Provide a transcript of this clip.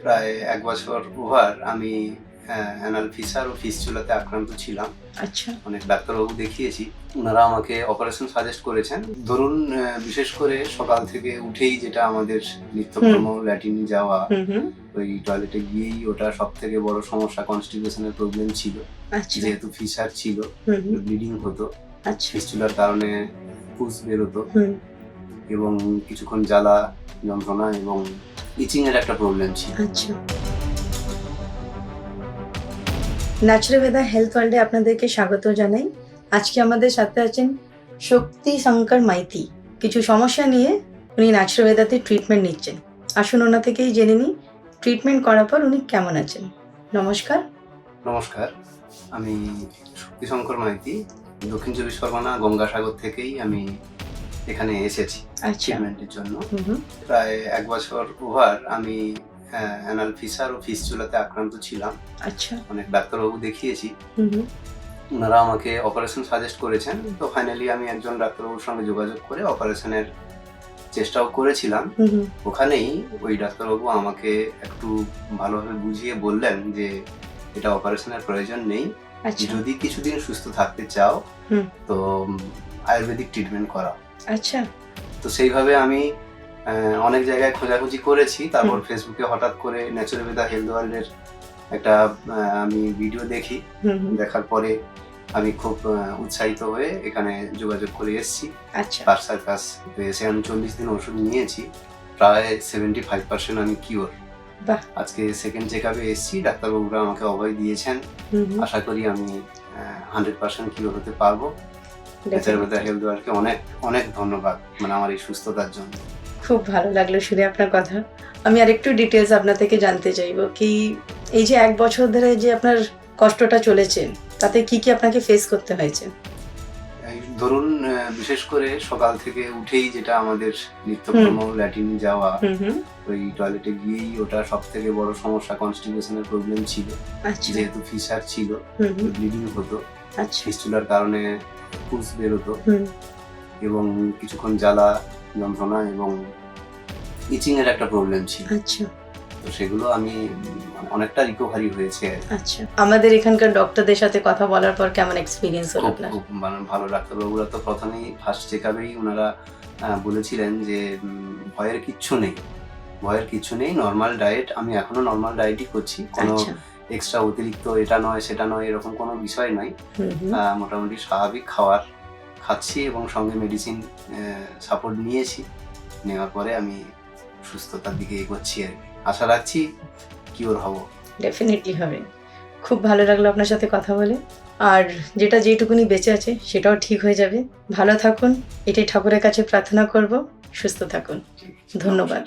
প্রায় ১ বছর ওভার আমি অ্যানাল ফিসার ও ফিস্চুলাতে আক্রান্ত ছিলাম। আচ্ছা। অনেক ডাক্তারবাবু দেখিয়েছি। উনারা আমাকে অপারেশন সাজেস্ট করেছেন। ধরুন বিশেষ করে সকাল থেকে উঠেই যেটা আমাদের নিত্যকর্ম ল্যাট্রিন যাওয়া, ওই টয়লেটে গিয়েই ওটা সবথেকে বড় সমস্যা। কনস্টিপেশনের প্রবলেম ছিল। আচ্ছা। যেহেতু ফিসার ছিল, ব্লিডিং হতো। আচ্ছা। ফিস্চুলার কারণে পুজ বেরোতো হুম। এবং কিছুক্ষণ জ্বালা, যন্ত্রণা এবং ইচিং এর একটা প্রবলেম ছিল। আচ্ছা। ন্যাচুরালবেদা হেলথ ওয়ার্ল্ডে আপনাদেরকে স্বাগত জানাই। আজকে আমাদের সাথে আছেন শক্তি শঙ্কর মাইতি। কিছু সমস্যা নিয়ে উনি ন্যাচুরালবেদাতে ট্রিটমেন্ট নিচ্ছেন। আসুন ওনা থেকেই জেনে নিই ট্রিটমেন্ট করার পর উনি কেমন আছেন। নমস্কার। নমস্কার, আমি শক্তিশঙ্কর মাইতি। দক্ষিণ চব্বিশ পরগনা গঙ্গাসাগর থেকেই আমি এখানে এসেছি ট্রিটমেন্টের জন্য। প্রায় ১ বছর ওভার আমি অ্যানাল ফিসার ও ফিস্চুলাতে আক্রান্ত ছিলাম। আচ্ছা। অনেক ডাক্তারবাবু দেখিয়েছি। ওনারা আমাকে অপারেশন সাজেস্ট করেছেন। তো ফাইনালি আমি একজন ডাক্তারবাবুর সঙ্গে যোগাযোগ করে অপারেশনের চেষ্টাও করেছিলাম। ওখানেই ওই ডাক্তারবাবু আমাকে একটু ভালোভাবে বুঝিয়ে বললেন যে এটা অপারেশনের প্রয়োজন নেই। যদি কিছুদিন সুস্থ থাকতে চাও তো আয়ুর্বেদিক ট্রিটমেন্ট করাও। আচ্ছা। তো সেইভাবে আমি অনেক জায়গায় খোঁজাখুঁজি করেছি। তারপর ফেসবুকে হঠাৎ করে ন্যাচুরালবেদা হেলথ ওয়ার্ল্ডের একটা আমি ভিডিও দেখি। দেখার পরে আমি খুব উৎসাহিত হয়ে এখানে যোগাযোগ করে এসেছি। আচ্ছা। পার্সার কাছ এসে আমি ৪০ দিন ওষুধ নিয়েছি। প্রায় 75% আমি কিওর। বাহ! আজকে সেকেন্ড চেকআপে এসেছি। ডাক্তারবাবুরা আমাকে অভয় দিয়েছেন। আশা করি আমি 100% কিওর হতে পারবো। ন্যাচুরালবেদা হেলথ ওয়ার্ল্ডকে অনেক অনেক ধন্যবাদ মানে আমার এই সুস্থতার জন্য। খুব ভালো লাগলো শুনে আপনার কথা। আমি আরেকটু ডিটেলস আপনার থেকে জানতে চাইবো কি এই যে ১ বছর ধরে যে আপনার কষ্টটা চলেছে তাতে কি আপনাকে ফেস করতে হয়েছে? ধরুন বিশেষ করে সকাল থেকে উঠেই যেটা আমাদের নিত্যকর্ম ল্যাট্রিন যাওয়া, ওই টয়লেটে গিয়েই ওটা সবথেকে বড় সমস্যা। কনস্টিপেশনের প্রবলেম ছিল। যেহেতু ফিসার ছিল, ব্লিডিং হতো। ফিস্চুলার কারণে পুজ বেরোতো এবং কিছুক্ষণ জ্বালা, যন্ত্রণা এবং ইচিং এর একটা প্রবলেম ছিল। তো সেগুলো আমি অনেকটা রিকভারি হয়েছে। আচ্ছা। আমাদের এখানকার ডক্টরদের সাথে কথা বলার পর কেমন এক্সপেরিয়েন্স হলো আপনার? খুব মানে ভালো। ডাক্তারবাবুরা তো প্রথমেই ফার্স্ট চেকআপেই ওনারা বলেছিলেন যে ভয়ের কিচ্ছু নেই, নরমাল ডায়েট। আমি এখনো নরমাল ডায়েটই করছি। কোনো এক্সট্রা অতিরিক্ত এটা নয় সেটা নয় এরকম কোনো বিষয় নয়। মোটামুটি স্বাভাবিক খাচ্ছি এবং সঙ্গে মেডিসিন সাপোর্ট নিয়েছি। নেওয়ার পরে আমি সুস্থতার দিকে এগোচ্ছি আর কি। আশা রাখছি কিওর হব। ডেফিনেটলি হবে। খুব ভালো লাগলো আপনার সাথে কথা বলে। আর যেটা যেটুকুনি বেঁচে আছে সেটাও ঠিক হয়ে যাবে। ভালো থাকুন, এটাই ঠাকুরের কাছে প্রার্থনা করব। সুস্থ থাকুন। ধন্যবাদ।